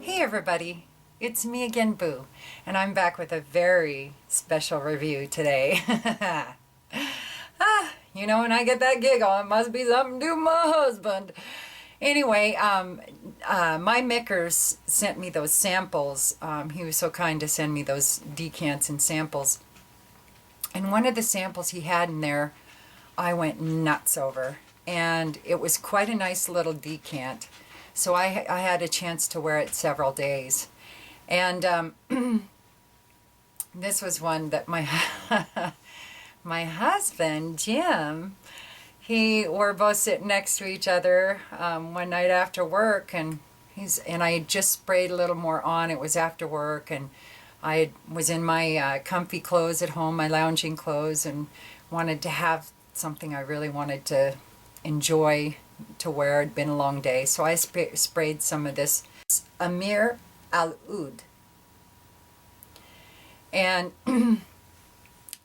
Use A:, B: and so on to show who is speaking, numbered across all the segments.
A: Hey everybody, it's me again, Boo, and I'm back with a very special review today. When I get that giggle, it must be something to do with my husband. Anyway, my Mickers sent me those samples. He was so kind to send me those decants and samples. And one of the samples he had in there, I went nuts over. And it was quite a nice little decant. So I had a chance to wear it several days. And this was one that my my husband, Jim, we're both sitting next to each other one night after work, and I had just sprayed a little more on. It was after work, and I was in my comfy clothes at home, my lounging clothes, and wanted to have something I really wanted to enjoy to wear. It'd been a long day, so I sprayed some of this Ameer Al Oudh. And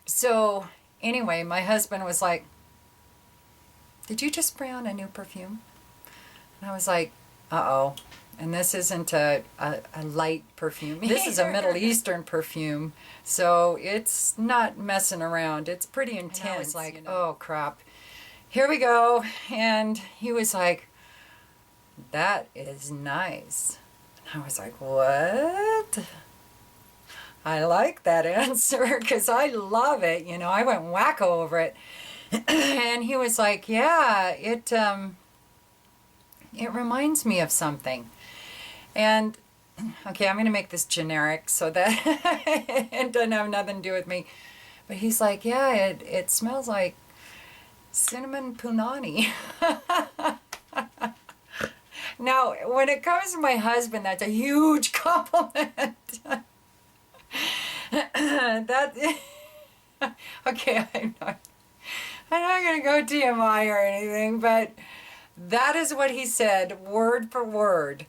A: so anyway, my husband was like, "Did you just spray on a new perfume?" And I was like, "Uh-oh." And this isn't a light perfume. This is a Middle Eastern perfume, so it's not messing around. It's pretty intense. And I was like, "Oh crap, here we go." And he was like, "That is nice." And I was like, "What?" I like that answer because I love it. I went wacko over it. And he was like, "Yeah, it reminds me of something." And okay, I'm going to make this generic so that it doesn't have nothing to do with me. But he's like, "Yeah, it smells like cinnamon punani." Now, when it comes to my husband, that's a huge compliment. Okay, I'm not going to go TMI or anything, but that is what he said, word for word.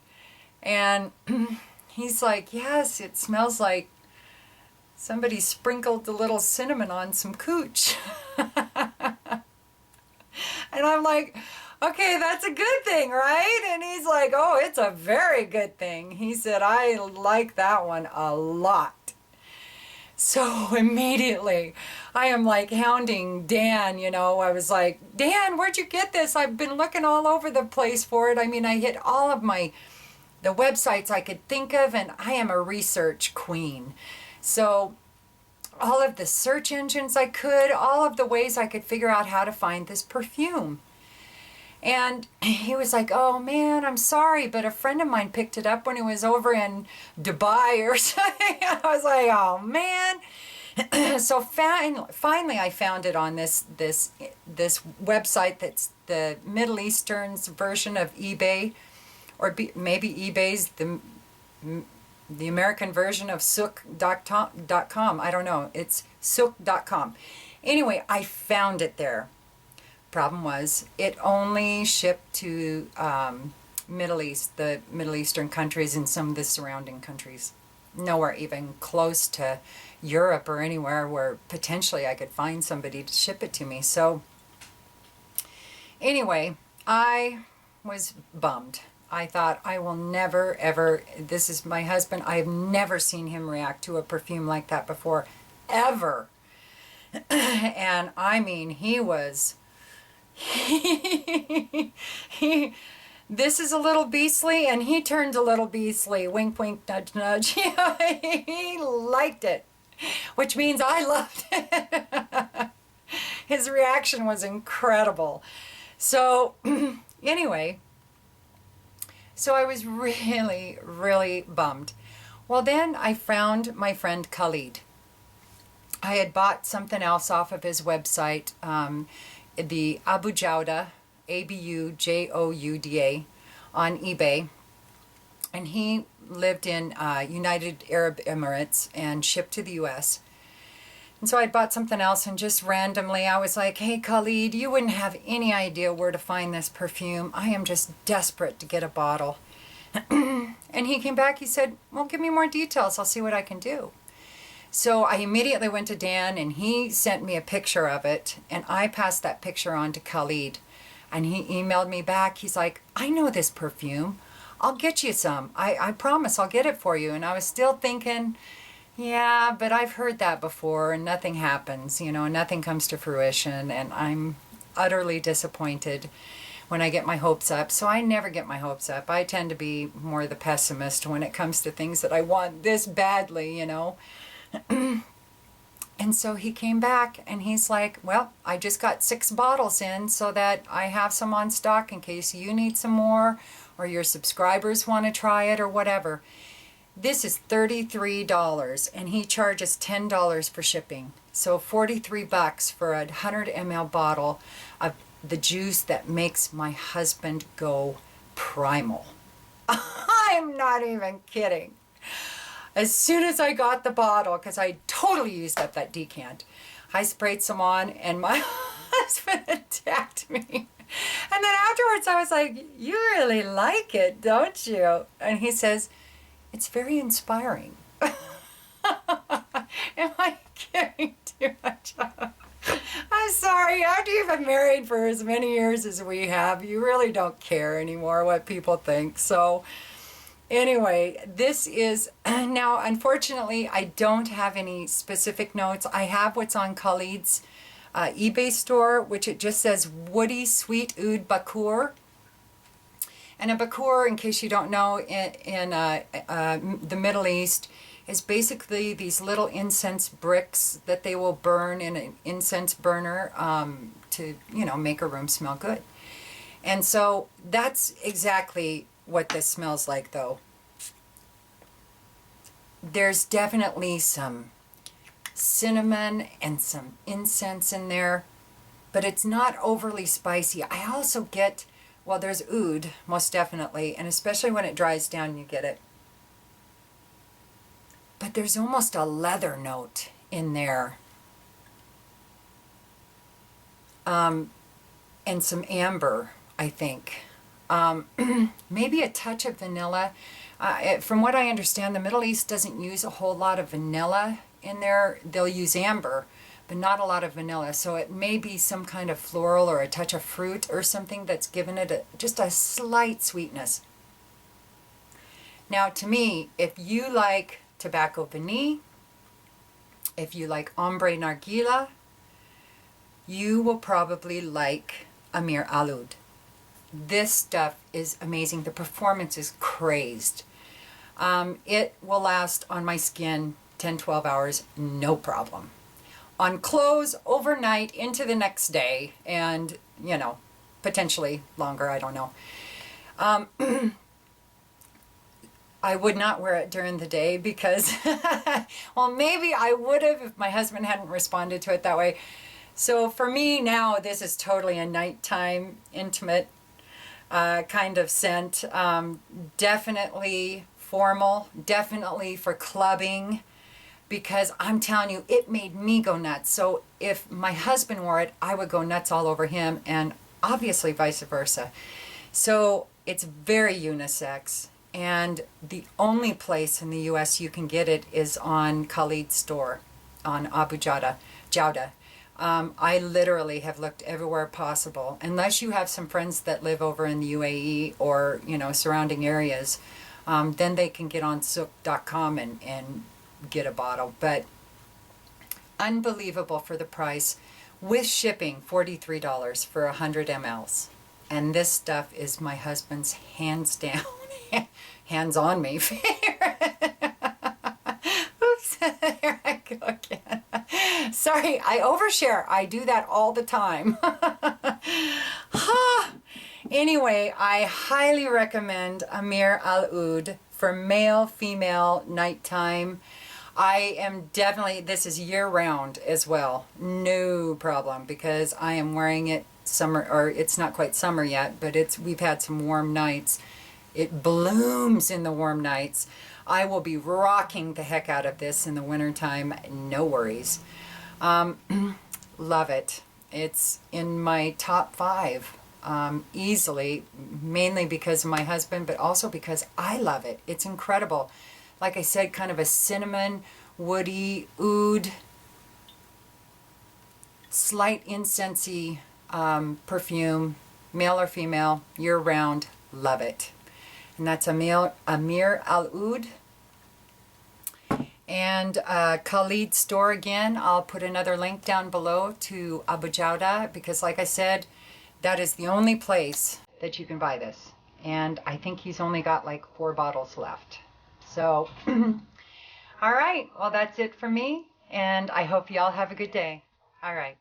A: And he's like, "Yes, it smells like somebody sprinkled a little cinnamon on some cooch." And I'm like, "Okay, that's a good thing, right?" And he's like, "Oh, it's a very good thing." He said, "I like that one a lot." So immediately, I am like hounding Dan, I was like, "Dan, where'd you get this? I've been looking all over the place for it. I mean, I hit all of the websites I could think of, and I am a research queen. So all of the search engines I could, all of the ways I could figure out how to find this perfume." And he was like, "Oh man, I'm sorry, but a friend of mine picked it up when he was over in Dubai or something." I was like, "Oh man." So finally I found it on this website that's the Middle Eastern's version of eBay, or maybe eBay's the American version of souk.com. I don't know. It's souk.com. Anyway, I found it there. Problem was, it only shipped to Middle East, the Middle Eastern countries and some of the surrounding countries. Nowhere even close to Europe or anywhere where potentially I could find somebody to ship it to me. So anyway, I was bummed. I thought, I will never ever, this is my husband, I have never seen him react to a perfume like that before, ever. And I mean, he was... this is a little beastly, and he turned a little beastly. Wink, wink, nudge, nudge. He liked it, which means I loved it. His reaction was incredible. So anyway, so I was really, really bummed. Well, then I found my friend Khalid. I had bought something else off of his website, the Abujouda, Abujouda, on eBay, and he lived in United Arab Emirates and shipped to the US. And so I bought something else, and just randomly I was like, "Hey Khalid, you wouldn't have any idea where to find this perfume. I am just desperate to get a bottle." And he came back, he said, "Well, give me more details, I'll see what I can do." So I immediately went to Dan, and he sent me a picture of it, and I passed that picture on to Khalid. And he emailed me back. He's like, "I know this perfume. I'll get you some. I promise I'll get it for you. And I was still thinking, yeah, but I've heard that before and nothing happens, you know, nothing comes to fruition. And I'm utterly disappointed when I get my hopes up. So I never get my hopes up. I tend to be more the pessimist when it comes to things that I want this badly, you know. And so he came back and he's like, well, I just got 6 bottles in so that I have some on stock in case you need some more or your subscribers want to try it or whatever. This is $33 and he charges $10 for shipping. So $43 for a 100 ml bottle of the juice that makes my husband go primal. I'm not even kidding. As soon as I got the bottle, because I totally used up that decant, I sprayed some on and my husband attacked me. And then afterwards I was like, you really like it, don't you? And he says, it's very inspiring. Am I getting too much? I'm sorry, after you've been married for as many years as we have, you really don't care anymore what people think. So anyway, this is, now unfortunately I don't have any specific notes. I have what's on Khalid's eBay store, which it just says Woody Sweet Oud Bakur. And a bakur, in case you don't know, in the Middle East, is basically these little incense bricks that they will burn in an incense burner to, you know, make a room smell good. And so that's exactly what this smells like, though. There's definitely some cinnamon and some incense in there, but it's not overly spicy. I also get, well, there's oud, most definitely, and especially when it dries down, you get it. But there's almost a leather note in there. And some amber, I think. Maybe a touch of vanilla. From what I understand, the Middle East doesn't use a whole lot of vanilla in there. They'll use amber, but not a lot of vanilla. So it may be some kind of floral or a touch of fruit or something that's given it just a slight sweetness. Now, to me, if you like tobacco vanille, if you like ombre nargila, you will probably like Ameer Al Oudh. This stuff is amazing. The performance is crazed. It will last on my skin 10-12 hours, no problem. On clothes, overnight, into the next day, and, you know, potentially longer, I don't know. I would not wear it during the day because, well, maybe I would have if my husband hadn't responded to it that way. So for me now, this is totally a nighttime, intimate kind of scent. Definitely formal, definitely for clubbing, because I'm telling you, it made me go nuts. So if my husband wore it, I would go nuts all over him, and obviously vice versa. So it's very unisex. And the only place in the U.S. you can get it is on Khalid's store, on Abujouda. I literally have looked everywhere possible. Unless you have some friends that live over in the UAE or, you know, surrounding areas, then they can get on souk.com and get a bottle. But unbelievable for the price. With shipping, $43 for 100 mLs. And this stuff is my husband's hands down. Hands on me favorite. Oops, there I go again. Sorry, I overshare. I do that all the time. Anyway, I highly recommend Ameer Al Oudh for male, female, nighttime. I am definitely, this is year-round as well. No problem, because I am wearing it summer, or it's not quite summer yet, but we've had some warm nights. It blooms in the warm nights. I will be rocking the heck out of this in the wintertime. No worries. Love it. It's in my top 5 easily, mainly because of my husband, but also because I love it. It's incredible. Like I said, kind of a cinnamon, woody, oud, slight incensey perfume, male or female, year-round. Love it. And that's Ameer Al Oudh. And Khalid's store again, I'll put another link down below to Abujouda, because like I said, that is the only place that you can buy this. And I think he's only got like 4 bottles left. So, all right, well, that's it for me. And I hope y'all have a good day. All right.